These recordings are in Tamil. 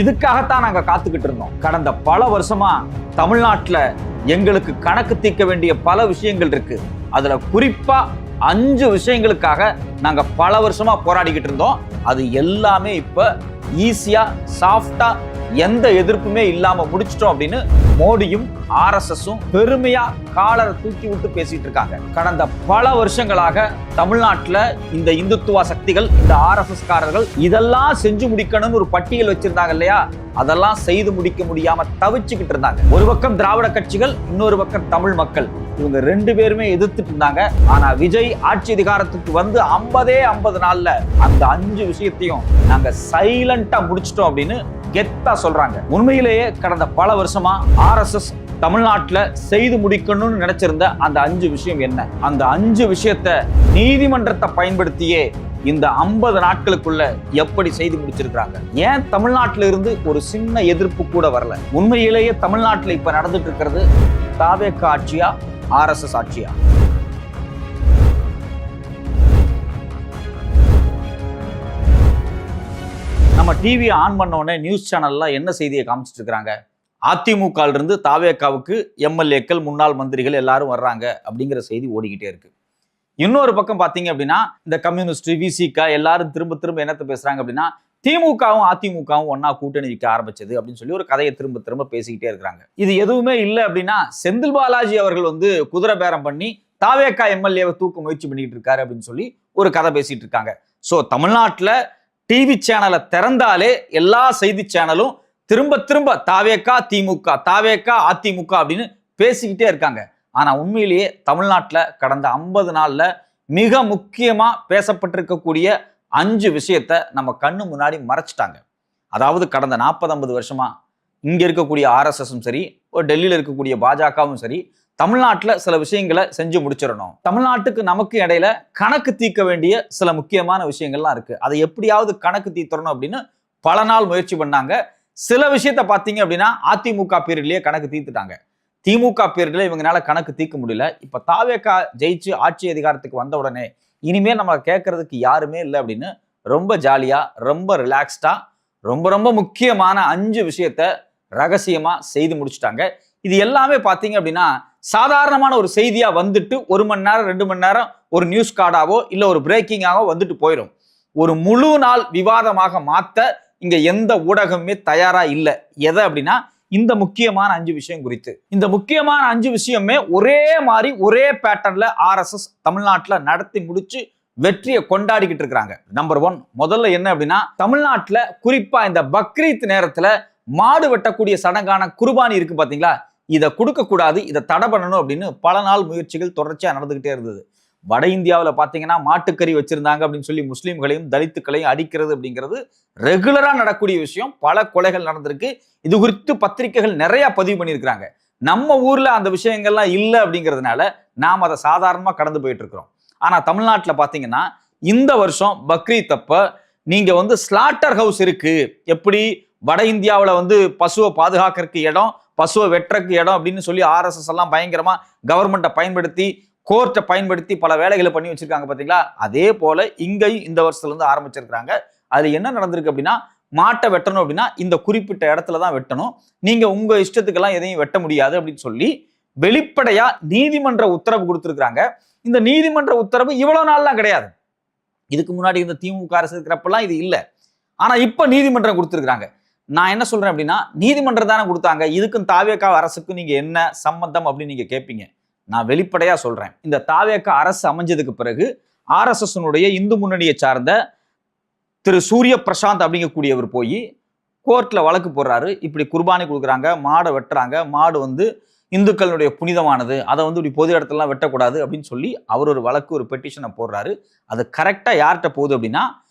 இதுக்காகத்தான் நாங்க காத்துக்கிட்டு இருந்தோம். கடந்த பல வருஷமா தமிழ்நாட்டுல எங்களுக்கு கணக்கு தீர்க்க வேண்டிய பல விஷயங்கள் இருக்கு. அதுல குறிப்பா 5 விஷயங்களுக்காக நாங்க பல வருஷமா போராடிக்கிட்டு இருந்தோம். அது எல்லாமே இப்ப ஈஸியா சாஃப்டா எந்த எதிர்ப்புமே இல்லாம முடிச்சிட்டோம் அப்படின்னு மோடியும் RSSும் பெருமையா காலரை தூக்கி விட்டு பேசிட்டு இருக்காங்க. கடந்த பல வருஷங்களாக தமிழ்நாட்டுல இந்த இந்துத்துவ சக்திகள், இந்த RSS காரர்கள் இதெல்லாம் செஞ்சு முடிக்கணும்னு ஒரு பட்டியல் வச்சிருந்தாங்க இல்லையா, அதெல்லாம் செய்து முடிக்க முடியாம தவிச்சுக்கிட்டு இருந்தாங்க. ஒரு பக்கம் திராவிட கட்சிகள், இன்னொரு பக்கம் தமிழ் மக்கள், இவங்க 2 பேருமே எதிர்த்துட்டு இருந்தாங்க. ஆனா விஜய் ஆட்சி அதிகாரத்துக்கு வந்து 50 நாள்ல அந்த 5 விஷயத்தையும் நாங்க சைலண்டா முடிச்சிட்டோம் அப்படின்னு கெத்தா சொல்றாங்க. உண்மையிலேயே கடந்த பல வருஷமா RSS தமிழ்நாட்டுல செய்து முடிக்கணும்னு நினைச்சிருந்த அந்த 5 விஷயம் என்ன? அந்த 5 விஷயத்தை நீதிமன்றத்தை பயன்படுத்தியே இந்த 50 நாட்களுக்குள்ள எப்படி செய்து முடிச்சிருக்காங்க? ஏன் தமிழ்நாட்டில இருந்து ஒரு சின்ன எதிர்ப்பு கூட வரல? உண்மையிலேயே தமிழ்நாட்டுல இப்ப நடந்துட்டு இருக்கிறது தாவேக ஆட்சியா, RSS ஆட்சியா? நம்ம டிவி ஆன் பண்ண உடனே நியூஸ் சேனல்ல என்ன செய்தியை காமிச்சிட்டு இருக்காங்க? அதிமுக இருந்து தாவேகாவுக்கு MLAக்கள், முன்னாள் மந்திரிகள் எல்லாரும் வர்றாங்க அப்படிங்கிற செய்தி ஓடிக்கிட்டே இருக்கு. இன்னொரு பக்கம் பாத்தீங்க அப்படின்னா இந்த கம்யூனிஸ்ட், VCK எல்லாரும் திரும்ப திரும்ப என்னத்தை பேசுறாங்க அப்படின்னா திமுகவும் அதிமுகவும் ஒன்னா கூட்டணி வைக்க ஆரம்பிச்சது அப்படின்னு சொல்லி ஒரு கதையை திரும்ப திரும்ப பேசிக்கிட்டே இருக்கிறாங்க. இது எதுவுமே இல்லை அப்படின்னா செந்தில் பாலாஜி அவர்கள் வந்து குதிரை பேரம் பண்ணி தாவேக MLAவை தூக்க முயற்சி பண்ணிட்டு இருக்காரு அப்படின்னு சொல்லி ஒரு கதை பேசிட்டு இருக்காங்க. சோ தமிழ்நாட்டுல டிவி சேனலை திறந்தாலே எல்லா செய்தி சேனலும் திரும்ப திரும்ப தாவேக திமுக, தாவேக அதிமுக அப்படின்னு பேசிக்கிட்டே இருக்காங்க. ஆனா உண்மையிலேயே தமிழ்நாட்டுல கடந்த 50 நாள்ல மிக முக்கியமா பேசப்பட்டிருக்கக்கூடிய 5 விஷயத்தை நம்ம கண்ணு முன்னாடி மறைச்சிட்டாங்க. அதாவது கடந்த 40-50 வருஷமா இங்க இருக்கக்கூடிய RSSும் சரி, டெல்லியில இருக்கக்கூடிய பாஜகவும் சரி, தமிழ்நாட்டுல சில விஷயங்களை செஞ்சு முடிச்சிடணும். தமிழ்நாட்டுக்கு நமக்கு இடையில கணக்கு தீர்க்க வேண்டிய சில முக்கியமான விஷயங்கள்லாம் இருக்கு. அதை எப்படியாவது கணக்கு தீர்த்தரணும் அப்படின்னு பல நாள் முயற்சி பண்ணாங்க. சில விஷயத்த பாத்தீங்க அப்படின்னா அதிமுக பீரியட்லயே கணக்கு தீர்த்துட்டாங்க. திமுக பீரியட்ல இவங்களால கணக்கு தீர்க்க முடியல. இப்ப தாவேக ஜெயிச்சு ஆட்சி அதிகாரத்துக்கு வந்த உடனே இனிமே நம்ம கேட்கறதுக்கு யாருமே இல்லை அப்படின்னு ரொம்ப ஜாலியா, ரொம்ப ரிலாக்ஸ்டா, ரொம்ப ரொம்ப முக்கியமான 5 விஷயத்த ரகசியமா செய்து முடிச்சுட்டாங்க. இது எல்லாமே பாத்தீங்க அப்படின்னா சாதாரணமான ஒரு செய்தியா வந்துட்டு 1 மணி நேரம் 2 மணி நேரம் ஒரு நியூஸ் கார்டாவோ இல்ல ஒரு பிரேக்கிங்காவோ வந்துட்டு போயிடும். ஒரு முழு நாள் விவாதமாக மாத்த இங்க எந்த ஊடகமே தயாரா இல்லை. எதை அப்படின்னா இந்த முக்கியமான 5 விஷயம் குறித்து. இந்த முக்கியமான 5 விஷயமே ஒரே மாதிரி ஒரே பேட்டர்ன்ல RSS தமிழ்நாட்டுல நடத்தி முடிச்சு வெற்றியை கொண்டாடிக்கிட்டு இருக்காங்க. நம்பர் 1 முதல்ல என்ன அப்படின்னா தமிழ்நாட்டுல குறிப்பா இந்த பக்ரீத் நேரத்துல மாடு வெட்டக்கூடிய சடங்கான குர்பானி இருக்கு பாத்தீங்களா, இதை கொடுக்க கூடாது, இதை தடை பண்ணணும் அப்படின்னு பல நாள் முயற்சிகள் தொடர்ச்சியா நடந்துகிட்டே இருந்தது. வட இந்தியாவில் பார்த்தீங்கன்னா மாட்டுக்கறி வச்சிருந்தாங்க அப்படின்னு சொல்லி முஸ்லீம்களையும் தலித்துக்களையும் அடிக்கிறது அப்படிங்கிறது ரெகுலரா நடக்கூடிய விஷயம். பல கொலைகள் நடந்திருக்கு. இது குறித்து பத்திரிகைகள் நிறைய பதிவு பண்ணியிருக்கிறாங்க. நம்ம ஊர்ல அந்த விஷயங்கள்லாம் இல்லை அப்படிங்கிறதுனால நாம் அதை சாதாரணமா கடந்து போயிட்டு இருக்கிறோம். ஆனா தமிழ்நாட்டில் பார்த்தீங்கன்னா இந்த வருஷம் பக்ரீத் அப்ப நீங்க வந்து ஸ்லாட்டர் ஹவுஸ் இருக்கு. எப்படி வட இந்தியாவில் வந்து பசுவை பாதுகாக்கிறதுக்கு இடம், பசுவை வெட்டுறதுக்கு இடம் அப்படின்னு சொல்லி RSS எல்லாம் பயங்கரமா கவர்மெண்ட்டை பயன்படுத்தி, கோர்ட்டை பயன்படுத்தி பல வேலைகளை பண்ணி வச்சிருக்காங்க பாத்தீங்களா, அதே போல இங்கேயும் இந்த வருஷத்துல இருந்து ஆரம்பிச்சிருக்காங்க. அதுல என்ன நடந்திருக்கு அப்படின்னா மாட்டை வெட்டணும் அப்படின்னா இந்த குறிப்பிட்ட இடத்துல தான் வெட்டணும், நீங்க உங்க இஷ்டத்துக்கெல்லாம் எதையும் வெட்ட முடியாது அப்படின்னு சொல்லி வெளிப்படையா நீதிமன்ற உத்தரவு கொடுத்துருக்காங்க. இந்த நீதிமன்ற உத்தரவு இவ்வளவு நாள்லாம் கிடையாது. இதுக்கு முன்னாடி இந்த திமுக அரசு இருக்கிறப்பெல்லாம் இது இல்லை. ஆனா இப்ப நீதிமன்றம் கொடுத்துருக்காங்க. நான் என்ன சொல்றேன் அப்படின்னா நீதிமன்றம் தானே கொடுத்தாங்க, இதுக்கும் தாவேக அரசுக்கும் நீங்க என்ன சம்பந்தம் அப்படின்னு நீங்க கேட்பீங்க. நான் வெளிப்படையா சொல்றேன், இந்த தாவேக அரசு அமைஞ்சதுக்கு பிறகு RSSனுடைய இந்து முன்னணியை சார்ந்த திரு சூரிய பிரசாந்த் அப்படிங்கக்கூடியவர் போய் கோர்ட்ல வழக்கு போடுறாரு. இப்படி குர்பானி கொடுக்குறாங்க, மாடை வெட்டுறாங்க, மாடு வந்து இந்துக்களுடைய புனிதமானது, அதை வந்து இப்படி பொது இடத்துலலாம் வெட்டக்கூடாது அப்படின்னு சொல்லி அவர் ஒரு வழக்கு, ஒரு பெட்டிஷனை போடுறாரு. அது கரெக்டா யார்கிட்ட போகுது அப்படின்னா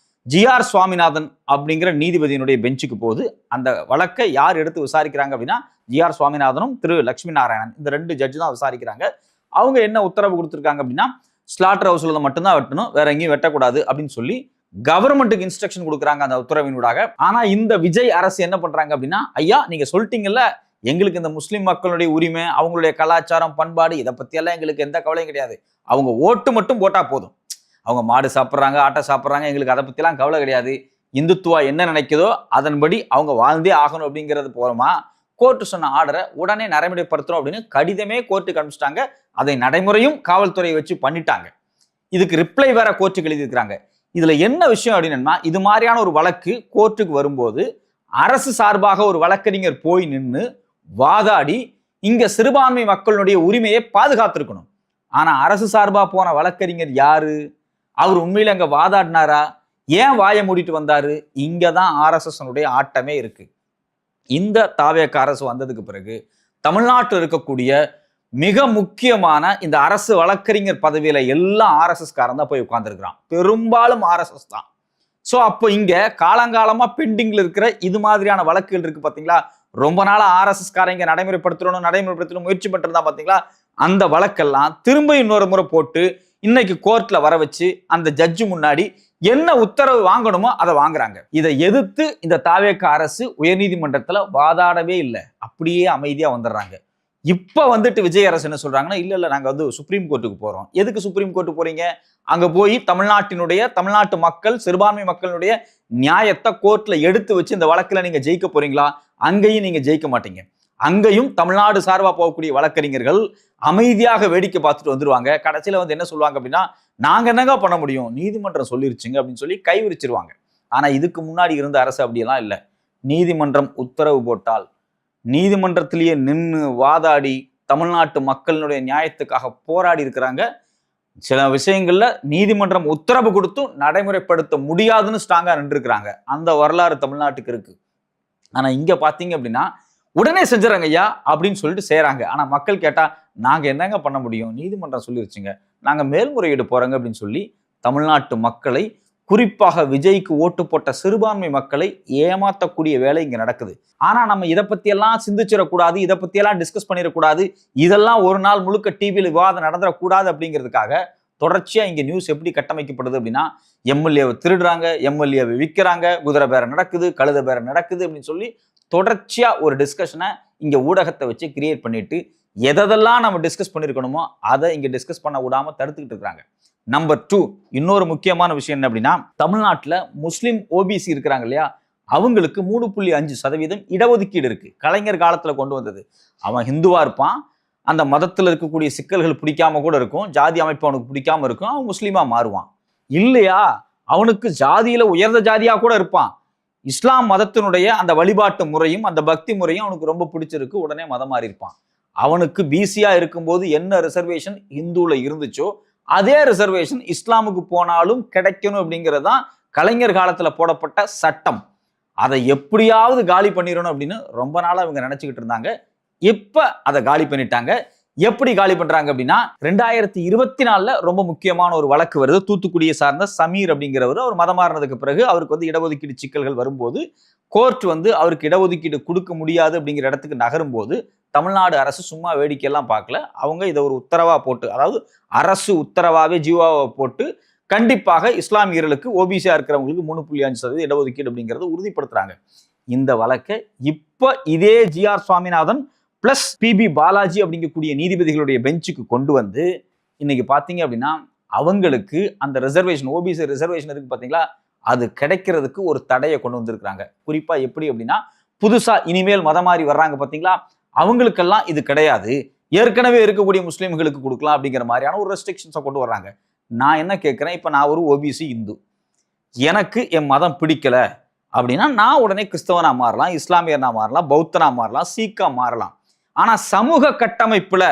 GR சுவாமிநாதன் அப்படிங்கிற நீதிபதியினுடைய பெஞ்சுக்கு போகுது. அந்த வழக்கை யார் எடுத்து விசாரிக்கிறாங்க அப்படின்னா GR சுவாமிநாதனும் திரு லட்சுமி நாராயணன், இந்த 2 ஜட்ஜு தான் விசாரிக்கிறாங்க. அவங்க என்ன உத்தரவு கொடுத்துருக்காங்க அப்படின்னா ஸ்லாட்டர் ஹவுஸ்ல மட்டும்தான் வெட்டணும், வேற எங்கேயும் வெட்டக்கூடாது அப்படின்னு சொல்லி கவர்மெண்ட்டுக்கு இன்ஸ்ட்ரக்ஷன் கொடுக்குறாங்க அந்த உத்தரவினூடாக. ஆனா இந்த விஜய் அரசு என்ன பண்றாங்க அப்படின்னா, ஐயா நீங்க சொல்லிட்டீங்கல்ல, எங்களுக்கு இந்த முஸ்லிம் மக்களுடைய உரிமை, அவங்களுடைய கலாச்சாரம், பண்பாடு, இதை பத்தி எல்லாம் எங்களுக்கு எந்த கவலையும் கிடையாது, அவங்க ஓட்டு மட்டும் போட்டா போதும், அவங்க மாடு சாப்பிட்றாங்க, ஆட்டை சாப்பிட்றாங்க, எங்களுக்கு அதை பத்திலாம் கவலை கிடையாது, இந்துத்துவா என்ன நினைக்குதோ அதன்படி அவங்க வாழ்ந்தே ஆகணும் அப்படிங்கிறது போறோமா, கோர்ட்டு சொன்ன ஆர்டரை உடனே நடைமுறைப்படுத்துறோம் அப்படின்னு கடிதமே கோர்ட்டுக்கு அனுப்பிச்சிட்டாங்க. அதை நடைமுறையும் காவல்துறையை வச்சு பண்ணிட்டாங்க. இதுக்கு ரிப்ளை வேற கோர்ட்டுக்கு எழுதியிருக்கிறாங்க. இதுல என்ன விஷயம் அப்படின்னா, இது மாதிரியான ஒரு வழக்கு கோர்ட்டுக்கு வரும்போது அரசு சார்பாக ஒரு வழக்கறிஞர் போய் நின்று வாதாடி இங்க சிறுபான்மை மக்களுடைய உரிமையை பாதுகாத்திருக்கணும். ஆனா அரசு சார்பா போன வழக்கறிஞர் யாரு? அவர் உண்மையில அங்க வாதாடினாரா? ஏன் வாயை மூடிட்டு வந்தாரு? இங்கதான் RSS ஆட்டமே இருக்கு. இந்த தாவேக அரசு வந்ததுக்கு பிறகு தமிழ்நாட்டில் இருக்கக்கூடிய மிக முக்கியமான இந்த அரசு வழக்கறிஞர் பதவியில எல்லாம் RSS காரன் தான் போய் உட்கார்ந்துருக்கிறான். பெரும்பாலும் RSS தான். சோ அப்போ இங்க காலங்காலமா பெண்டிங்ல இருக்கிற இது மாதிரியான வழக்குகள் இருக்கு பாத்தீங்களா? ரொம்ப நாளா RSS காரங்க நடைமுறைப்படுத்தணும் முயற்சி பண்ணிருந்தா பாத்தீங்களா? அந்த வழக்கெல்லாம் திரும்ப இன்னொரு முறை போட்டு இன்னைக்கு கோர்ட்ல வர வச்சு அந்த ஜட்ஜு முன்னாடி என்ன உத்தரவு வாங்கணுமோ அதை வாங்குறாங்க. இதை எதிர்த்து இந்த தாவேக அரசு உயர்நீதிமன்றத்துல வாதாடவே இல்லை, அப்படியே அமைதியா வந்துடுறாங்க. இப்ப வந்துட்டு விஜய் அரசு என்ன சொல்றாங்கன்னா, இல்ல நாங்க வந்து சுப்ரீம் கோர்ட்டுக்கு போறோம். எதுக்கு சுப்ரீம் கோர்ட்டு போறீங்க? அங்க போய் தமிழ்நாட்டு மக்கள் சிறுபான்மை மக்களுடைய நியாயத்தை கோர்ட்ல எடுத்து வச்சு இந்த வழக்குல நீங்க ஜெயிக்க போறீங்களா? அங்கேயும் நீங்க ஜெயிக்க மாட்டீங்க. அங்கேயும் தமிழ்நாடு சார்பா போகக்கூடிய வழக்கறிஞர்கள் அமைதியாக வேடிக்கை பார்த்துட்டு வந்துருவாங்க. கடைசியில வந்து என்ன சொல்லுவாங்க அப்படின்னா, நாங்க என்னங்க பண்ண முடியும், நீதிமன்றம் சொல்லிருச்சுங்க அப்படின்னு சொல்லி கை விரிச்சிருவாங்க. ஆனா இதுக்கு முன்னாடி இருந்த அரசு அப்படியெல்லாம் இல்லை. நீதிமன்றம் உத்தரவு போட்டால் நீதிமன்றத்திலேயே நின்று வாதாடி தமிழ்நாட்டு மக்களுடைய நியாயத்துக்காக போராடி இருக்கிறாங்க. சில விஷயங்கள்ல நீதிமன்றம் உத்தரவு கொடுத்தும் நடைமுறைப்படுத்த முடியாதுன்னு ஸ்ட்ராங்கா நின்றுருக்கிறாங்க. அந்த வரலாறு தமிழ்நாட்டுக்கு இருக்கு. ஆனா இங்க பாத்தீங்க அப்படின்னா உடனே செஞ்சுறாங்க ஐயா அப்படின்னு சொல்லிட்டு செய்யறாங்க. ஆனா மக்கள் கேட்டா நாங்க என்னங்க பண்ண முடியும், நீதிமன்றம் சொல்லிருச்சுங்க, நாங்க மேல்முறையீடு போறோங்க அப்படின்னு சொல்லி தமிழ்நாட்டு மக்களை, குறிப்பாக விஜய்க்கு ஓட்டு போட்ட சிறுபான்மை மக்களை ஏமாத்தக்கூடிய வேலை இங்க நடக்குது. ஆனா நம்ம இதை பத்தி எல்லாம் சிந்திச்சிடக்கூடாது, இதை பத்தி எல்லாம் டிஸ்கஸ் பண்ணிடக்கூடாது, இதெல்லாம் ஒரு நாள் முழுக்க டிவியில் விவாதம் நடந்துடக்கூடாது அப்படிங்கிறதுக்காக தொடர்ச்சியா இங்க நியூஸ் எப்படி கட்டமைக்கப்படுது அப்படின்னா, எம்எல்ஏவை திருடுறாங்க, எம்எல்ஏவை விற்கிறாங்க, குதிரை பேரம் நடக்குது, கழுத பேரம் நடக்குது அப்படின்னு சொல்லி தொடர்ச்சியா ஒரு டிஸ்கஷனை இங்க ஊடகத்தை வச்சு கிரியேட் பண்ணிட்டு எதெல்லாம் நம்ம டிஸ்கஸ் பண்ணிருக்கணுமோ அதை இங்க டிஸ்கஸ் பண்ண விடாம தடுத்துக்கிட்டு இருக்காங்க. நம்பர் 2, இன்னொரு முக்கியமான விஷயம் என்ன அப்படின்னா, தமிழ்நாட்டில் முஸ்லிம் ஓபிசி இருக்கிறாங்க இல்லையா, அவங்களுக்கு 3.5% இடஒதுக்கீடு இருக்கு. கலைஞர் காலத்துல கொண்டு வந்தது. அவன் ஹிந்துவா இருப்பான், அந்த மதத்தில் இருக்கக்கூடிய சிக்கல்கள் பிடிக்காம கூட இருக்கும், ஜாதி அமைப்பு அவனுக்கு பிடிக்காம இருக்கும், அவன் முஸ்லீமா மாறுவான். இல்லையா, அவனுக்கு ஜாதியில உயர்ந்த ஜாதியா கூட இருப்பான், இஸ்லாம் மதத்தினுடைய அந்த வழிபாட்டு முறையும் அந்த பக்தி முறையும் அவனுக்கு ரொம்ப பிடிச்சிருக்கு, உடனே மதம் மாறி இருப்பான். அவனுக்கு பிசியா இருக்கும்போது என்ன ரிசர்வேஷன் இந்துல இருந்துச்சோ அதே ரிசர்வேஷன் இஸ்லாமுக்கு போனாலும் கிடைக்கணும் அப்படிங்கிறதுதான் கலைஞர் காலத்துல போடப்பட்ட சட்டம். அதை எப்படியாவது காலி பண்ணிடணும் அப்படின்னு ரொம்ப நாளா அவங்க நினைச்சுக்கிட்டு இருந்தாங்க. இப்ப அதை காலி பண்ணிட்டாங்க. எப்படி காலி பண்றாங்க அப்படின்னா, 2024 ரொம்ப முக்கியமான ஒரு வழக்கு வருது. தூத்துக்குடியை சார்ந்த சமீர் அப்படிங்கிறவர், அவர் மதம் மாறினதுக்கு பிறகு அவருக்கு வந்து இடஒதுக்கீடு சிக்கல்கள் வரும்போது கோர்ட் வந்து அவருக்கு இடஒதுக்கீடு கொடுக்க முடியாது அப்படிங்கிற இடத்துக்கு நகரும் போது தமிழ்நாடு அரசு சும்மா வேடிக்கையெல்லாம் பார்க்கல. அவங்க இதை ஒரு உத்தரவா போட்டு, அதாவது அரசு உத்தரவாவே ஜீவாவை போட்டு கண்டிப்பாக இஸ்லாமியர்களுக்கு ஓபிசியா இருக்கிறவங்களுக்கு 3.5% இடஒதுக்கீடு அப்படிங்கிறத உறுதிப்படுத்துறாங்க. இந்த வழக்கை இப்ப இதே GR Swaminathan plus PB Balaji அப்படிங்கக்கூடிய நீதிபதிகளுடைய பெஞ்சுக்கு கொண்டு வந்து இன்னைக்கு பாத்தீங்க அப்படின்னா அவங்களுக்கு அந்த ரிசர்வேஷன், ஓபிசி ரிசர்வேஷன் இருக்கு பாத்தீங்களா, அது கிடைக்கிறதுக்கு ஒரு தடையை கொண்டு வந்திருக்கிறாங்க. குறிப்பா எப்படி அப்படின்னா, புதுசா இனிமேல் மதம் மாறி வர்றாங்க பாத்தீங்களா, அவங்களுக்கெல்லாம் இது கிடையாது, ஏற்கனவே இருக்கக்கூடிய முஸ்லீம்களுக்கு கொடுக்கலாம் அப்படிங்கிற மாதிரியான ஒரு ரெஸ்ட்ரிக்ஷன்ஸை கொண்டு வர்றாங்க. நான் என்ன கேட்கிறேன், இப்ப நான் ஒரு ஓபிசி இந்து, எனக்கு என் மதம் பிடிக்கல அப்படின்னா நான் உடனே கிறிஸ்தவனா மாறலாம், இஸ்லாமியனா மாறலாம், பௌத்தனா மாறலாம், சீக்கா மாறலாம். ஆனா சமூக கட்டமைப்புல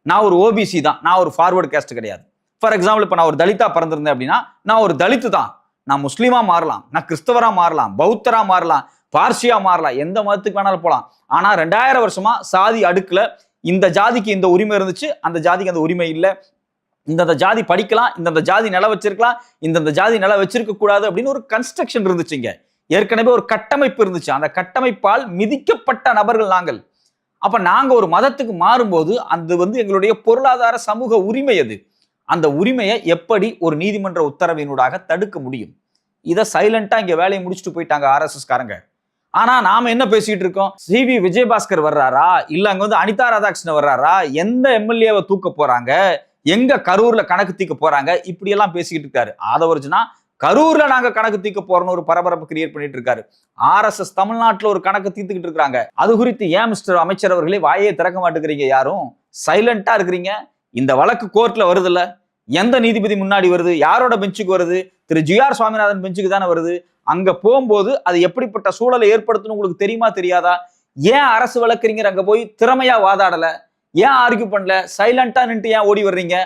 நான் ஒரு ஓபிசி தான், நான் ஒரு ஃபார்வர்டு கேஸ்ட் கிடையாது. ஃபார் எக்ஸாம்பிள், இப்ப நான் ஒரு தலித்தா பிறந்திருந்தேன் அப்படின்னா நான் ஒரு தலித்து தான், நான் முஸ்லீமா மாறலாம், நான் கிறிஸ்தவரா மாறலாம், பௌத்தரா மாறலாம், பார்சியா மாறலாம், எந்த மதத்துக்கு வேணாலும் போகலாம். ஆனா 2000 வருஷமா சாதி அடுக்குல இந்த ஜாதிக்கு இந்த உரிமை இருந்துச்சு, அந்த ஜாதிக்கு அந்த உரிமை இல்லை, இந்த ஜாதி படிக்கலாம், இந்த ஜாதி நில வச்சிருக்கலாம், இந்த ஜாதி நில வச்சிருக்க கூடாது அப்படின்னு ஒரு கன்ஸ்ட்ரக்ஷன் இருந்துச்சுங்க. ஏற்கனவே ஒரு கட்டமைப்பு இருந்துச்சு. அந்த கட்டமைப்பால் மிதிக்கப்பட்ட நபர்கள் நாங்கள். அப்ப நாங்க ஒரு மதத்துக்கு மாறும்போது அது வந்து எங்களுடைய பொருளாதார சமூக உரிமை. அது அந்த உரிமையை எப்படி ஒரு நீதிமன்ற உத்தரவினூடாக தடுக்க முடியும்? இதை சைலண்டா இங்க வேலையை முடிச்சுட்டு போயிட்டாங்க RSS காரங்க. ஆனா நாம என்ன பேசிட்டு இருக்கோம், CV விஜயபாஸ்கர் வர்றாரா, இல்ல அங்க வந்து அனிதா ராதாகிருஷ்ணன் வர்றாரா, எந்த எம்எல்ஏவை தூக்க போறாங்க, எங்க கரூர்ல கணக்கு தீக்க போறாங்க, இப்படி எல்லாம் பேசிக்கிட்டு இருக்காரு. ஆதவர்ஜுனா கரூர்ல நாங்க கணக்கு தீர்க்க போறோம்னு ஒரு பரபரப்பு கிரியேட் பண்ணிட்டு இருக்காரு. RSS தமிழ்நாட்டுல ஒரு கணக்கு தீர்த்துக்கிட்டு இருக்காங்க. அது குறித்து ஏன் மிஸ்டர் அமைச்சர் அவர்களே வாயே திறக்க மாட்டேங்கிறீங்க? யாரும் சைலண்டா இருக்கிறீங்க. இந்த வழக்கு கோர்ட்ல வருதுல்ல, எந்த நீதிபதி முன்னாடி வருது, யாரோட பெஞ்சுக்கு வருது? திரு GR சுவாமிநாதன் பெஞ்சுக்கு தானே வருது. அங்க போகும்போது அது எப்படிப்பட்ட சூழலை ஏற்படுத்தணும் உங்களுக்கு தெரியுமா தெரியாதா? ஏன் அரசு வழக்கறிஞர் அங்க போய் திறமையா வாதாடல? ஏன் ஆர்கியூ பண்ணல? சைலண்டா நின்று ஏன் ஓடி வர்றீங்க?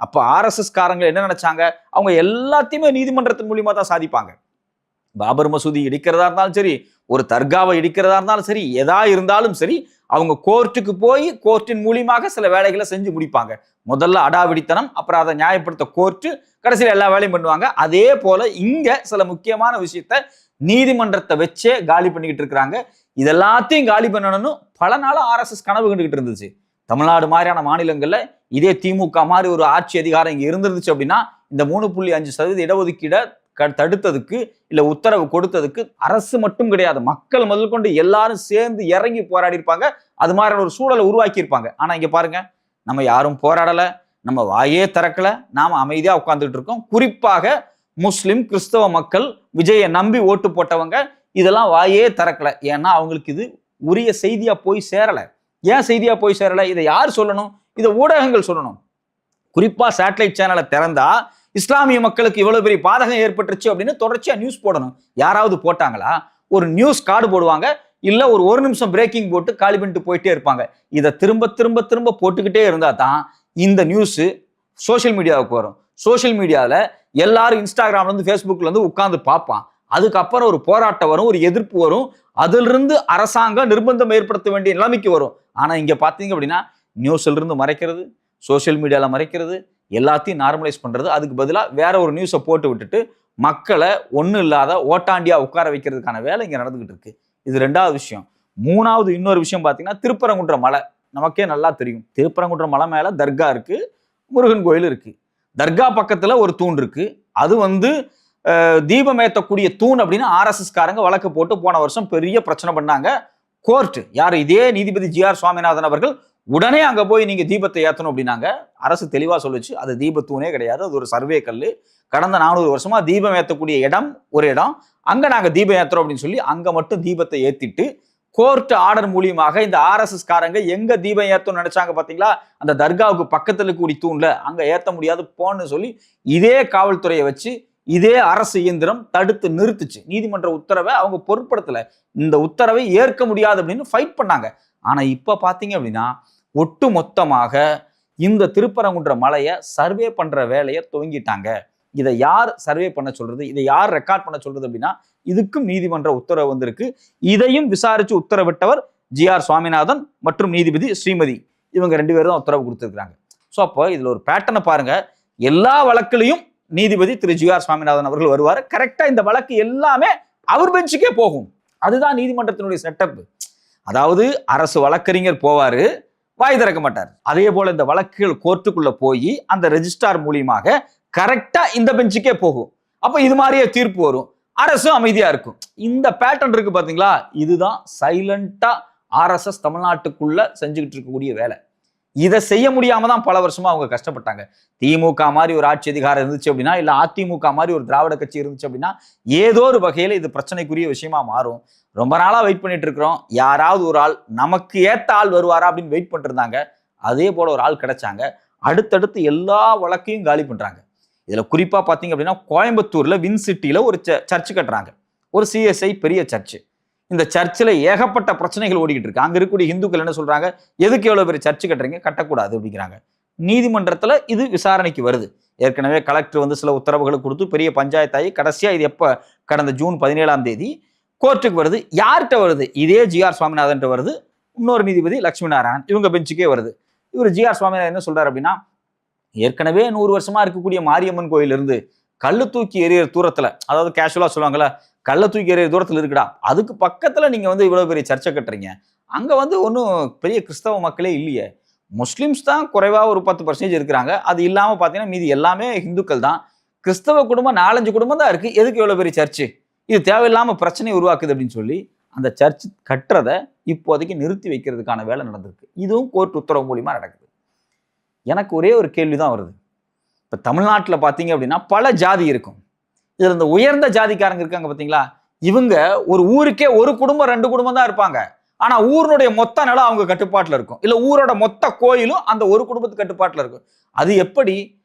அப்ப RSS காரங்க என்ன நினைச்சாங்க? அவங்க எல்லாத்தையுமே நீதிமன்றத்தின் மூலியமா தான் சாதிப்பாங்க. பாபர் மசூதி இடிக்கிறதா இருந்தாலும் சரி, ஒரு தர்காவை இடிக்கிறதா இருந்தாலும் சரி, எதா இருந்தாலும் சரி, அவங்க கோர்ட்டுக்கு போய் கோர்ட்டின் மூலியமாக சில வேலைகளை செஞ்சு முடிப்பாங்க. முதல்ல அடாவிடித்தனம், அப்புறம் அதை நியாயப்படுத்த கோர்ட்டு, கடைசியில் எல்லா வேலையும் பண்ணுவாங்க. அதே போல இங்க சில முக்கியமான விஷயத்த நீதிமன்றத்தை வச்சே காலி பண்ணிக்கிட்டு இருக்கிறாங்க. இதெல்லாத்தையும் காலி பண்ணணும்னு பல நாளா RSS கனவு கண்டுகிட்டு இருந்துச்சு. தமிழ்நாடு மாதிரியான மாநிலங்கள்ல இதே திமுக மாதிரி ஒரு ஆட்சி அதிகாரம் இங்க இருந்துருச்சு அப்படின்னா இந்த 3.5% இடஒதுக்கீட தடுத்ததுக்கு இல்ல உத்தரவு கொடுத்ததுக்கு அரசு மட்டும் கிடையாது, மக்கள் முதல் கொண்டு எல்லாரும் சேர்ந்து இறங்கி போராடி இருப்பாங்க. அது மாதிரியான ஒரு சூழலை உருவாக்கி இருப்பாங்க. ஆனா இங்க பாருங்க, நம்ம யாரும் போராடல, நம்ம வாயே திறக்கல, நாம அமைதியா உட்கார்ந்துட்டு இருக்கோம். குறிப்பாக முஸ்லிம் கிறிஸ்தவ மக்கள், விஜயை நம்பி ஓட்டு போட்டவங்க இதெல்லாம் வாயே திறக்கல. ஏன்னா அவங்களுக்கு இது உரிய செய்தியா போய் சேரல. ஏன் செய்தியா போய் சேரல? இதை யார் சொல்லணும்? இதை ஊடகங்கள் சொல்லணும். குறிப்பா சேட்டலைட் சேனலை திறந்தா இஸ்லாமிய மக்களுக்கு இவ்வளவு பெரிய பாதகம் ஏற்பட்டுருச்சு அப்படின்னு தொடர்ச்சியா நியூஸ் போடணும். யாராவது போட்டாங்களா? ஒரு நியூஸ் கார்டு போடுவாங்க, இல்ல ஒரு நிமிஷம் பிரேக்கிங் போட்டு காலி பண்ணிட்டு போயிட்டே இருப்பாங்க. இதை திரும்ப திரும்ப திரும்ப போட்டுக்கிட்டே இருந்தா தான் இந்த நியூஸ் சோசியல் மீடியாவுக்கு வரும். சோசியல் மீடியாவில் எல்லாரும் இன்ஸ்டாகிராம்ல இருந்து ஃபேஸ்புக்ல இருந்து உட்கார்ந்து பார்ப்பான். அதுக்கப்புறம் ஒரு போராட்டம் வரும், ஒரு எதிர்ப்பு வரும். அதிலிருந்து அரசாங்கம் நிர்பந்தம் ஏற்படுத்த வேண்டிய நிலைமைக்கு வரும். ஆனா இங்க பாத்தீங்க அப்படின்னா நியூஸ்ல இருந்து மறைக்கிறது, சோசியல் மீடியால மறைக்கிறது, எல்லாத்தையும் நார்மலைஸ் பண்றது. அதுக்கு பதிலாக வேற ஒரு நியூஸை போட்டு விட்டுட்டு மக்களை ஒன்றும் இல்லாத ஓட்டாண்டியா உட்கார வைக்கிறதுக்கான வேலை இங்க நடந்துகிட்டு இருக்கு. இது ரெண்டாவது விஷயம். மூணாவது இன்னொரு விஷயம் பார்த்தீங்கன்னா, திருப்பரங்குன்ற மலை. நமக்கே நல்லா தெரியும், திருப்பரங்குன்ற மலை மேல தர்கா இருக்கு, முருகன் கோயில் இருக்கு. தர்கா பக்கத்துல ஒரு தூண் இருக்கு. அது தீபம் ஏற்றக்கூடிய தூண் அப்படின்னு RSS காரங்க வழக்கு போட்டு போன வருஷம் பெரிய பிரச்சனை பண்ணாங்க. கோர்ட் யார்? இதே நீதிபதி GR சுவாமிநாதன் அவர்கள் உடனே அங்க போய் நீங்க தீபத்தை ஏற்றணும் அப்படின்னாங்க. அரசு தெளிவா சொல்லுச்சு, அது தீபத்தூணே கிடையாது, அது ஒரு சர்வே கல். கடந்த 400 வருஷமா தீபம் ஏற்றக்கூடிய இடம் ஒரு இடம், அங்க நாங்க தீபம் ஏற்றுறோம் அப்படின்னு சொல்லி அங்க மட்டும் தீபத்தை ஏத்திட்டு கோர்ட் ஆர்டர் மூலியமாக இந்த RSS காரங்க எங்க தீபம் ஏற்றணும்னு நினைச்சாங்க பாத்தீங்களா? அந்த தர்காவுக்கு பக்கத்துல கூடி தூண்ல அங்க ஏற்ற முடியாது போன்னு சொல்லி இதே காவல்துறையை வச்சு இதே அரசு இயந்திரம் தடுத்து நிறுத்துச்சு. நீதிமன்ற உத்தரவை அவங்க பொருட்படுத்தல. இந்த உத்தரவை ஏற்க முடியாது அப்படின்னு ஃபைட் பண்ணாங்க. ஆனா இப்ப பாத்தீங்க அப்படின்னா ஒட்டு மொத்தமாக இந்த திருப்பரங்குன்ற மலையை சர்வே பண்ற வேலையை துவங்கிட்டாங்க. இதை யார் சர்வே பண்ண சொல்றது, இதை யார் ரெக்கார்ட் பண்ண சொல்றது அப்படின்னா இதுக்கும் நீதிமன்ற உத்தரவு வந்திருக்கு. இதையும் விசாரிச்சு உத்தரவிட்டவர் GR சுவாமிநாதன் மற்றும் நீதிபதி ஸ்ரீமதி. இவங்க 2 பேரும் தான் உத்தரவு கொடுத்திருக்காங்க. ஸோ அப்போ இதுல ஒரு பேட்டர்னை பாருங்க. எல்லா வழக்கிலையும் நீதிபதி திரு GR சுவாமிநாதன் அவர்கள் வருவார். கரெக்டா இந்த வழக்கு எல்லாமே அவர் பெஞ்சுக்கே போகும். அதுதான் நீதிமன்றத்தினுடைய செட்டப். அதாவது அரசு வழக்கறிஞர் போவாரு, வாய் திறக்க மாட்டார். அதே போல இந்த வழக்குகள் கோர்ட்டுக்குள்ள போய் அந்த ரெஜிஸ்ட்ரார் மூலியமாக கரெக்டா இந்த பெஞ்சுக்கே போகும். அப்ப இது மாதிரியே தீர்ப்பு வரும், அரசு அமைதியா இருக்கும். இந்த பேட்டர்ன் இருக்கு பாத்தீங்களா? இதுதான் சைலண்டா RSS தமிழ்நாட்டுக்குள்ள செஞ்சுக்கிட்டு இருக்கக்கூடிய வேலை. இதை செய்ய முடியாம தான் பல வருஷமா அவங்க கஷ்டப்பட்டாங்க. திமுக மாதிரி ஒரு ஆட்சி அதிகாரம் இருந்துச்சு அப்படின்னா, இல்ல அதிமுக மாதிரி ஒரு திராவிட கட்சி இருந்துச்சு அப்படின்னா ஏதோ ஒரு வகையில இது பிரச்சனைக்குரிய விஷயமா மாறும். ரொம்ப நாளா வெயிட் பண்ணிட்டு இருக்கிறோம், யாராவது ஒரு ஆள் நமக்கு ஏத்த ஆள் வருவாரா அப்படின்னு வெயிட் பண்ணிட்டு இருந்தாங்க. அதே போல ஒரு ஆள் கிடைச்சாங்க. அடுத்தடுத்து எல்லா வழக்கையும் காலி பண்றாங்க. இதுல குறிப்பா பாத்தீங்க அப்படின்னா, கோயம்புத்தூர்ல வின் சிட்டியில ஒரு சர்ச் கட்டுறாங்க, ஒரு CSI பெரிய சர்ச். இந்த சர்ச்சில் ஏகப்பட்ட பிரச்சனைகள் ஓடிக்கிட்டு இருக்கு. அங்க இருக்கக்கூடிய இந்துக்கள் என்ன சொல்றாங்க? எதுக்கு எவ்வளவு பெரிய சர்ச் கட்டுறீங்க, கட்டக்கூடாது அப்படிங்கிறாங்க. நீதிமன்றத்துல இது விசாரணைக்கு வருது. ஏற்கனவே கலெக்டர் சில உத்தரவுகளை கொடுத்து பெரிய பஞ்சாயத்தாகி கடைசியா இது எப்ப கடந்த ஜூன் 17ஆம் தேதி கோர்ட்டுக்கு வருது. யார்கிட்ட வருது? இதே GR சுவாமிநாதன் வருது, இன்னொரு நீதிபதி லட்சுமி நாராயணன், இவங்க பெஞ்சுக்கே வருது. இவர் GR சுவாமிநாதன் என்ன சொல்றாரு அப்படின்னா, ஏற்கனவே 100 வருஷமா இருக்கக்கூடிய மாரியம்மன் கோயில் இருந்து கல்லு தூக்கி எறிகிற தூரத்துல, அதாவது கேஷுவலா சொல்லுவாங்கல்ல, கல்லை தூக்கி எறிகிற தூரத்துல இருக்குடா, அதுக்கு பக்கத்துல நீங்க இவ்வளவு பெரிய சர்ச்சை கட்டுறீங்க. அங்க ஒன்றும் பெரிய கிறிஸ்தவ மக்களே இல்லையே, முஸ்லிம்ஸ் தான் குறைவா ஒரு 10% இருக்கிறாங்க. அது இல்லாம பாத்தீங்கன்னா மீதி எல்லாமே இந்துக்கள் தான். கிறிஸ்தவ குடும்பம் 4-5 குடும்பம் தான் இருக்கு, எதுக்கு இவ்வளவு பெரிய சர்ச்சு, இது தேவையில்லாம பிரச்சனை உருவாக்குது அப்படின்னு சொல்லி அந்த சர்ச் கட்டுறதை இப்போதைக்கு நிறுத்தி வைக்கிறதுக்கான வேலை நடந்திருக்கு. இதுவும் கோர்ட் உத்தரவு மூலியமா நடக்குது. எனக்கு ஒரே ஒரு கேள்விதான் வருது. இப்ப தமிழ்நாட்டில் பாத்தீங்க அப்படின்னா பல ஜாதி இருக்கும். இதுல இந்த உயர்ந்த ஜாதிக்காரங்க இருக்காங்க பாத்தீங்களா, இவங்க ஒரு ஊருக்கே ஒரு குடும்பம் 2 குடும்பம் தான் இருப்பாங்க. ஆனா ஊருடைய மொத்த நிலம் அவங்க கட்டுப்பாட்டுல இருக்கும். இல்ல ஊரோட மொத்த கோயிலும் அந்த ஒரு குடும்பத்து கட்டுப்பாட்டுல இருக்கும். அது எப்படி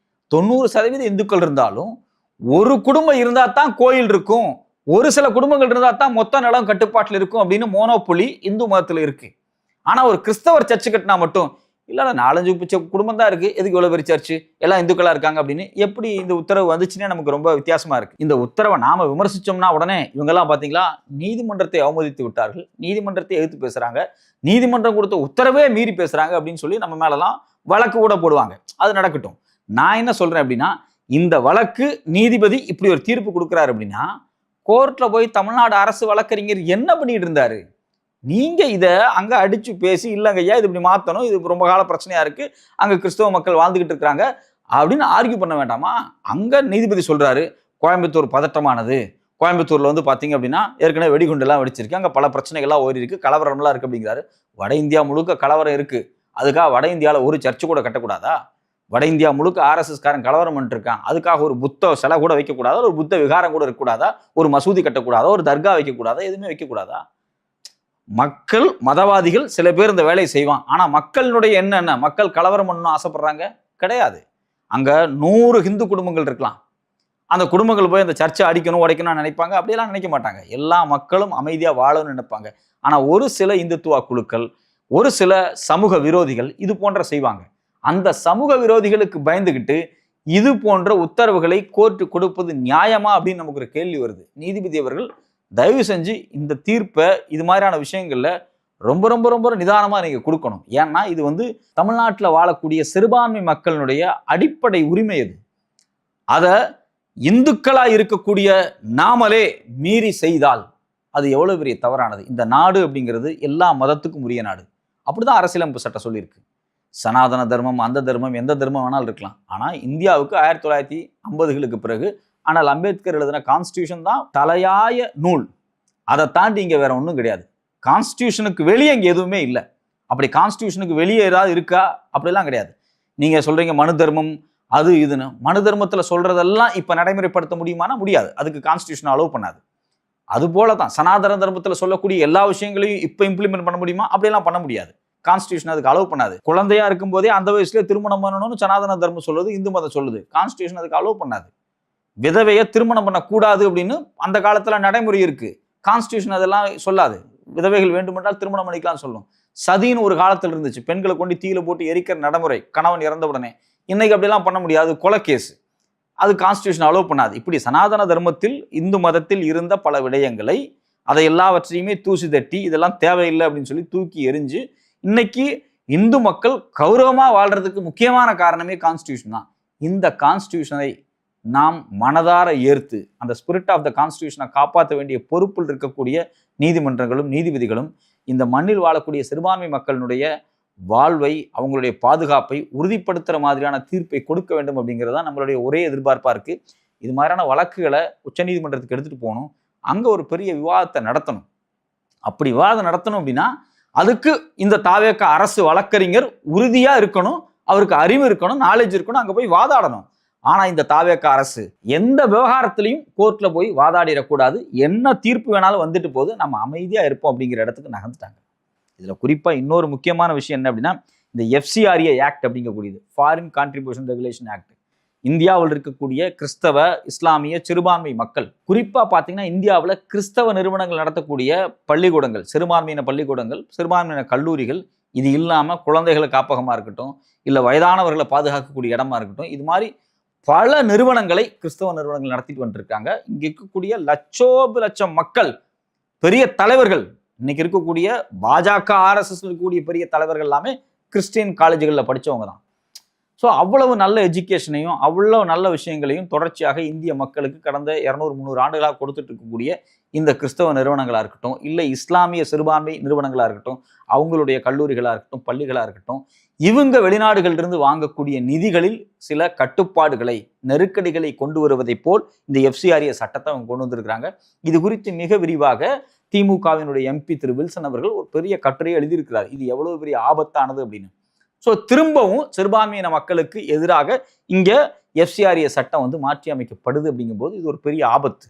90% இந்துக்கள் இருந்தாலும் ஒரு குடும்பம் இருந்தா தான் கோயில் இருக்கும், ஒரு சில குடும்பங்கள் இருந்தா தான் மொத்த நிலம் கட்டுப்பாட்டுல இருக்கும் அப்படின்னு மோனோபொலி இந்து மதத்துல இருக்கு. ஆனா ஒரு கிறிஸ்தவர் சர்ச்சு கட்டினா மட்டும் இல்ல 4-5 குடும்பம் தான் இருக்கு, எதுக்கு இவ்வளவு பெரிய சர்ச்சு, எல்லாம் இந்துக்களா இருக்காங்க அப்படின்னு எப்படி இந்த உத்தரவு வந்துச்சுன்னே நமக்கு ரொம்ப வித்தியாசமா இருக்கு. இந்த உத்தரவை நாம விமர்சிச்சோம்னா உடனே இவங்க எல்லாம் பாத்தீங்களா நீதிமன்றத்தை அவமதித்து விட்டார்கள், நீதிமன்றத்தை எதிர்த்து பேசுறாங்க, நீதிமன்றம் கொடுத்த உத்தரவே மீறி பேசுறாங்க அப்படின்னு சொல்லி நம்ம மேலலாம் வழக்கு கூட போடுவாங்க. அது நடக்கட்டும். நான் என்ன சொல்றேன் அப்படின்னா, இந்த வழக்கு நீதிபதி இப்படி ஒரு தீர்ப்பு கொடுக்கிறாரு அப்படின்னா கோர்ட்ல போய் தமிழ்நாடு அரசு வழக்கறிஞர் என்ன பண்ணிட்டு இருந்தாரு? நீங்க இத அங்க அடிச்சு பேசி இல்லங்க ஐயா இது இப்படி மாத்தணும், இது ரொம்ப கால பிரச்சனையா இருக்கு, அங்க கிறிஸ்தவ மக்கள் வாழ்ந்துகிட்டு இருக்காங்க அப்படின்னு ஆர்கியூ பண்ண வேண்டாமா? அங்க நீதிபதி சொல்றாரு கோயம்புத்தூர் பதட்டமானது, கோயம்புத்தூர்ல வந்து பாத்தீங்க அப்படின்னா ஏற்கனவே வெடிகுண்டு எல்லாம் வெடிச்சிருக்கு, அங்க பல பிரச்சனைகள்லாம் ஓடி இருக்கு, கலவரம்லாம் இருக்கு அப்படிங்கிறாரு. வட இந்தியா முழுக்க கலவரம் இருக்கு, அதுக்காக வட இந்தியாவில் ஒரு சர்ச்சு கூட கட்டக்கூடாதா? வட இந்தியா முழுக்க ஆர்எஸ்எஸ் காரன் கலவரம் பண்ணிட்டு இருக்கான், அதுக்காக ஒரு புத்த சிலை கூட வைக்கக்கூடாதா, ஒரு புத்த விகாரம் கூட இருக்கக்கூடாதா, ஒரு மசூதி கட்டக்கூடாதா, ஒரு தர்கா வைக்கக்கூடாதா, எதுவுமே வைக்கக்கூடாதா? மக்கள் மதவாதிகள் சில பேர் இந்த வேலையை செய்வான். ஆனா மக்களுடைய என்ன மக்கள் கலவரம் பண்ணணும் ஆசைப்படுறாங்க கிடையாது. அங்க 100 ஹிந்து குடும்பங்கள் இருக்கலாம், அந்த குடும்பங்கள் போய் அந்த சர்ச்சை அடிக்கணும் உடைக்கணும்னு நினைப்பாங்க, அப்படியெல்லாம் நினைக்க மாட்டாங்க. எல்லா மக்களும் அமைதியா வாழணும்னு நினைப்பாங்க. ஆனா ஒரு சில இந்துத்துவ குழுக்கள், ஒரு சில சமூக விரோதிகள் இது போன்ற செய்வாங்க. அந்த சமூக விரோதிகளுக்கு பயந்துகிட்டு இது போன்ற உத்தரவுகளை கோர்ட்டு கொடுப்பது நியாயமா அப்படின்னு நமக்கு ஒரு கேள்வி வருது. நீதிபதி அவர்கள் தயவு செஞ்சு இந்த தீர்ப்பை இது மாதிரியான விஷயங்கள்ல ரொம்ப ரொம்ப ரொம்ப நிதானமா நீங்க கொடுக்கணும். ஏன்னா இது வந்து தமிழ்நாட்டில் வாழக்கூடிய சிறுபான்மை மக்களுடைய அடிப்படை உரிமை. அது அதை இந்துக்களா இருக்கக்கூடிய நாமளே மீறி செய்தால் அது எவ்வளவு பெரிய தவறானது. இந்த நாடு அப்படிங்கிறது எல்லா மதத்துக்கும் உரிய நாடு. அப்படிதான் அரசியலமைப்பு சட்டம் சொல்லியிருக்கு. சனாதன தர்மம், அந்த தர்மம், எந்த தர்மம் வேணாலும் இருக்கலாம். ஆனா இந்தியாவுக்கு 1950களுக்கு பிறகு ஆனால் அம்பேத்கர் எழுதின கான்ஸ்டியூஷன் தான் தலையாய நூல். அதை தாண்டி இங்க வேற ஒன்றும் கிடையாது. கான்ஸ்டியூஷனுக்கு வெளியே இங்க எதுவுமே இல்லை. அப்படி கான்ஸ்டியூஷனுக்கு வெளியே ஏதாவது இருக்கா? அப்படிலாம் கிடையாது. நீங்க சொல்றீங்க மனு தர்மம் அது இதுன்னு, மனு தர்மத்துல சொல்றதெல்லாம் இப்ப நடைமுறைப்படுத்த முடியுமானா முடியாது, அதுக்கு கான்ஸ்டியூஷன் அலோவ் பண்ணாது. அது போலதான் சனாதன தர்மத்துல சொல்லக்கூடிய எல்லா விஷயங்களையும் இப்ப இம்ப்ளிமெண்ட் பண்ண முடியுமா? அப்படியெல்லாம் பண்ண முடியாது, கான்ஸ்டியூஷன் அதுக்கு அலோவ் பண்ணாது. குழந்தையா இருக்கும் போதே அந்த வயசுல திருமணம் பண்ணணும்னு சனாதன தர்மம் சொல்லுது, இந்து மதம் சொல்லுது, கான்ஸ்டியூஷன் அதுக்கு அலோவ் பண்ணாது. விதவையை திருமணம் பண்ணக்கூடாது அப்படின்னு அந்த காலத்துல நடைமுறை இருக்கு, கான்ஸ்டியூஷன் அதெல்லாம் சொல்லாது. விதவைகள் வேண்டுமென்றால் திருமணம் பண்ணிக்கலாம் சொல்லும். சதின்னு ஒரு காலத்தில் இருந்துச்சு, பெண்களை கொண்டு தீயில போட்டு எரிக்கிற நடைமுறை கணவன் இறந்த உடனே. இன்னைக்கு அப்படிலாம் பண்ண முடியாது, கொலை கேஸ், அது கான்ஸ்டியூஷன் அலோவ் பண்ணாது. இப்படி சனாதன தர்மத்தில் இந்து மதத்தில் இருந்த பல விடயங்களை அதை எல்லாவற்றையுமே தூசி தட்டி இதெல்லாம் தேவையில்லை அப்படின்னு சொல்லி தூக்கி எரிஞ்சு இன்னைக்கு இந்து மக்கள் கௌரவமா வாழ்றதுக்கு முக்கியமான காரணமே கான்ஸ்டியூஷன் தான். இந்த கான்ஸ்டியூஷனை நாம் மனதார ஏற்று அந்த ஸ்பிரிட் ஆஃப் த கான்ஸ்டியூஷனை காப்பாற்ற வேண்டிய பொறுப்பில் இருக்கக்கூடிய நீதிமன்றங்களும் நீதிபதிகளும் இந்த மண்ணில் வாழக்கூடிய சிறுபான்மை மக்களுடைய வாழ்வை, அவங்களுடைய பாதுகாப்பை உறுதிப்படுத்துற மாதிரியான தீர்ப்பை கொடுக்க வேண்டும் அப்படிங்கிறதா நம்மளுடைய ஒரே எதிர்பார்ப்பா இருக்கு. இது மாதிரியான வழக்குகளை உச்சநீதிமன்றத்துக்கு எடுத்துட்டு போகணும், அங்க ஒரு பெரிய விவாதத்தை நடத்தணும். அப்படி விவாதம் நடத்தணும் அப்படின்னா அதுக்கு இந்த தாவேக அரசு வழக்கறிஞர் உறுதியா இருக்கணும், அவருக்கு அறிவு இருக்கணும், நாலேஜ் இருக்கணும், அங்க போய் வாதாடணும். ஆனா இந்த தாவேக அரசு எந்த விவகாரத்திலையும் கோர்ட்ல போய் வாதாடிடக்கூடாது, என்ன தீர்ப்பு வேணாலும் வந்துட்டு போது, நம்ம அமைதியா இருப்போம் அப்படிங்கிற இடத்துக்கு நகர்ந்துட்டாங்க. இதுல குறிப்பா இன்னொரு முக்கியமான விஷயம் என்ன அப்படின்னா, இந்த FCRA ஆக்ட் அப்படிங்கக்கூடியது, ஃபாரின் கான்ட்ரிபியூஷன் ரெகுலேஷன் ஆக்ட், இந்தியாவில் இருக்கக்கூடிய கிறிஸ்தவ இஸ்லாமிய சிறுபான்மை மக்கள், குறிப்பா பாத்தீங்கன்னா இந்தியாவில் கிறிஸ்தவ நிறுவனங்கள் நடத்தக்கூடிய பள்ளிக்கூடங்கள், சிறுபான்மையின பள்ளிக்கூடங்கள், சிறுபான்மையின கல்லூரிகள், இது இல்லாம குழந்தைகளை காப்பகமா இருக்கட்டும், இல்ல வயதானவர்களை பாதுகாக்கக்கூடிய இடமா இருக்கட்டும், இது மாதிரி பல நிறுவனங்களை கிறிஸ்தவ நிறுவனங்கள் நடத்திட்டு வந்துருக்காங்க. இங்க இருக்கக்கூடிய லட்சம் மக்கள், பெரிய தலைவர்கள், இன்னைக்கு இருக்கக்கூடிய பாஜக RSS இருக்கக்கூடிய பெரிய தலைவர்கள் எல்லாமே கிறிஸ்டியன் காலேஜுகளில் படித்தவங்க தான். ஸோ அவ்வளவு நல்ல எஜுகேஷனையும் அவ்வளவு நல்ல விஷயங்களையும் தொடர்ச்சியாக இந்திய மக்களுக்கு கடந்த 200-300 ஆண்டுகளாக கொடுத்துட்டு இருக்கக்கூடிய இந்த கிறிஸ்தவ நிறுவனங்களாக இருக்கட்டும், இல்லை இஸ்லாமிய சிறுபான்மை நிறுவனங்களாக இருக்கட்டும், அவங்களுடைய கல்லூரிகளாக இருக்கட்டும், பள்ளிகளாக இருக்கட்டும், இவங்க வெளிநாடுகளிலிருந்து வாங்கக்கூடிய நிதிகளில் சில கட்டுப்பாடுகளை, நெருக்கடிகளை கொண்டு வருவதை போல் இந்த FCRA சட்டத்தை அவங்க கொண்டு வந்திருக்கிறாங்க. இது குறித்து மிக விரிவாக திமுகவினுடைய MP திரு வில்சன் அவர்கள் ஒரு பெரிய கட்டுரையை எழுதியிருக்கிறார், இது எவ்வளவு பெரிய ஆபத்தானது அப்படின்னு. ஸோ திரும்பவும் சிறுபான்மையின மக்களுக்கு எதிராக இங்க எஃப்சிஆர்ஏ சட்டம் வந்து மாற்றி அமைக்கப்படுது அப்படிங்கும்போது இது ஒரு பெரிய ஆபத்து.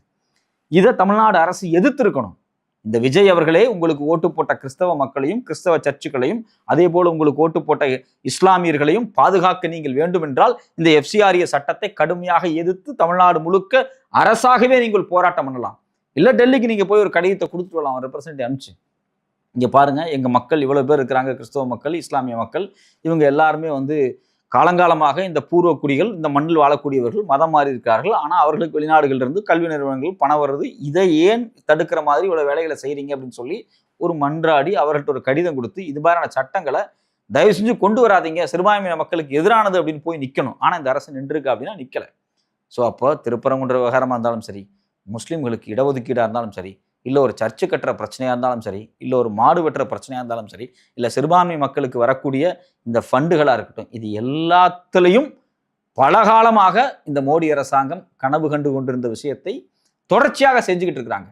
இதை தமிழ்நாடு அரசு எதிர்த்திருக்கணும். இந்த விஜய் அவர்களே உங்களுக்கு ஓட்டு போட்ட கிறிஸ்தவ மக்களையும் கிறிஸ்தவ சர்ச்சுகளையும் அதே போல உங்களுக்கு ஓட்டு போட்ட இஸ்லாமியர்களையும் பாதுகாக்க நீங்கள் வேண்டும் என்றால் இந்த எஃப்சிஆர்ஏ சட்டத்தை கடுமையாக எதிர்த்து தமிழ்நாடு முழுக்க அரசாகவே நீங்கள் போராட்டம் பண்ணலாம். இல்லை டெல்லிக்கு நீங்க போய் ஒரு கடிதத்தை கொடுத்துட்டு வரலாம், ரெப்ரசன்டேட்டிவ் அனுப்பிச்சு, இங்க பாருங்க எங்க மக்கள் இவ்வளவு பேர் இருக்கிறாங்க, கிறிஸ்தவ மக்கள் இஸ்லாமிய மக்கள் இவங்க எல்லாருமே வந்து காலங்காலமாக இந்த பூர்வ குடிகள் இந்த மண்ணில் வாழக்கூடியவர்கள் மதம் மாறி இருக்கிறார்கள். ஆனால் அவர்களுக்கு வெளிநாடுகள் இருந்து கல்வி நிறுவனங்கள் பணம் வருது, இதை ஏன் தடுக்கிற மாதிரி இவ்வளவு வேலைகளை செய்றீங்க அப்படின்னு சொல்லி ஒரு மன்றாடி அவர்கள்ட்ட ஒரு கடிதம் கொடுத்து இது மாதிரியான சட்டங்களை தயவு செஞ்சு கொண்டு வராதீங்க, சிறுபான்மையின மக்களுக்கு எதிரானது அப்படின்னு போய் நிற்கணும். ஆனால் இந்த அரசு நின்றுருக்கு அப்படின்னா நிற்கல. ஸோ அப்போ திருப்பரங்குன்ற விவகாரமாக இருந்தாலும் சரி, முஸ்லீம்களுக்கு இடஒதுக்கீடாக இருந்தாலும் சரி, இல்லை ஒரு சர்ச்சு கட்டுற பிரச்சனையாக இருந்தாலும் சரி, இல்லை ஒரு மாடு வெட்டுற பிரச்சனையாக இருந்தாலும் சரி, இல்லை சிறுபான்மை மக்களுக்கு வரக்கூடிய இந்த ஃபண்டுகளாக இருக்கட்டும், இது எல்லாத்துலேயும் பலகாலமாக இந்த மோடி அரசாங்கம் கனவு கண்டு கொண்டிருந்த விஷயத்தை தொடர்ச்சியாக செஞ்சுக்கிட்டு இருக்கிறாங்க.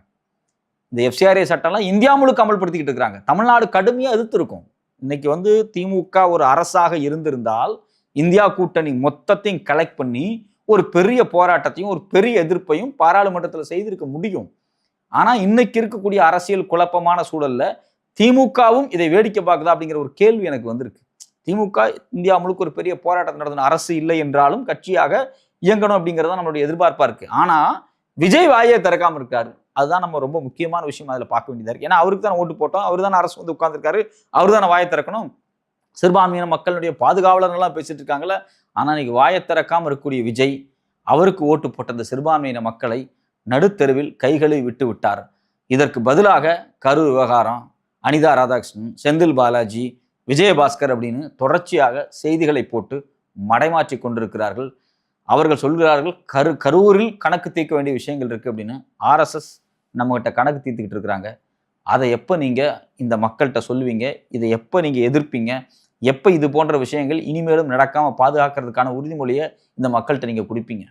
இந்த எஃப்சிஆர்ஏ சட்டம்லாம் இந்தியா முழுக்க அமல்படுத்திக்கிட்டு இருக்கிறாங்க. தமிழ்நாடு கடுமையாக எதிர்த்திருக்கும். இன்னைக்கு வந்து திமுக ஒரு அரசாக இருந்திருந்தால் இந்தியா கூட்டணி மொத்தத்தையும் கலெக்ட் பண்ணி ஒரு பெரிய போராட்டத்தையும் ஒரு பெரிய எதிர்ப்பையும் பாராளுமன்றத்தில் செய்திருக்க முடியும். ஆனா இன்னைக்கு இருக்கக்கூடிய அரசியல் குழப்பமான சூழல்ல திமுகவும் இதை வேடிக்கை பார்க்குதா அப்படிங்கிற ஒரு கேள்வி எனக்கு வந்திருக்கு. திமுக இந்தியா முழுக்க ஒரு பெரிய போராட்டம் நடத்தின அரசு இல்லை என்றாலும் கட்சியாக இயங்கணும் அப்படிங்கிறது தான் நம்மளுடைய எதிர்பார்ப்பா இருக்கு. ஆனா விஜய் வாயை திறக்காம இருக்காரு. அதுதான் நம்ம ரொம்ப முக்கியமான விஷயம் அதில் பார்க்க வேண்டியதா இருக்கு. ஏன்னா அவருக்கு தான் ஓட்டு போட்டோம், அவர் தானே அரசு வந்து உட்கார்ந்துருக்காரு, அவர் தானே வாயை திறக்கணும். சிறுபான்மையின மக்களுடைய பாதுகாவலர்கள்லாம் பேசிட்டு இருக்காங்களே. ஆனா இன்னைக்கு வாயை திறக்காம இருக்கக்கூடிய விஜய் அவருக்கு ஓட்டு போட்ட அந்த சிறுபான்மையின மக்களை நடுத்தெருவில் கைகளை விட்டு விட்டார். இதற்கு பதிலாக கரூர் விவகாரம், அனிதா ராதாகிருஷ்ணன், செந்தில் பாலாஜி, விஜயபாஸ்கர் அப்படின்னு தொடர்ச்சியாக செய்திகளை போட்டு மடைமாற்றி கொண்டிருக்கிறார்கள். அவர்கள் சொல்கிறார்கள் கரூரில் கணக்கு தீர்க்க வேண்டிய விஷயங்கள் இருக்கு அப்படின்னு. ஆர்எஸ்எஸ் நம்மகிட்ட கணக்கு தீர்த்துக்கிட்டு இருக்கிறாங்க. அதை எப்போ நீங்க இந்த மக்கள்கிட்ட சொல்லுவீங்க? இதை எப்போ நீங்க எதிர்ப்பீங்க? எப்போ இது போன்ற விஷயங்கள் இனிமேலும் நடக்காம பாதுகாக்கிறதுக்கான உறுதிமொழியை இந்த மக்கள்கிட்ட நீங்க கொடுப்பீங்க?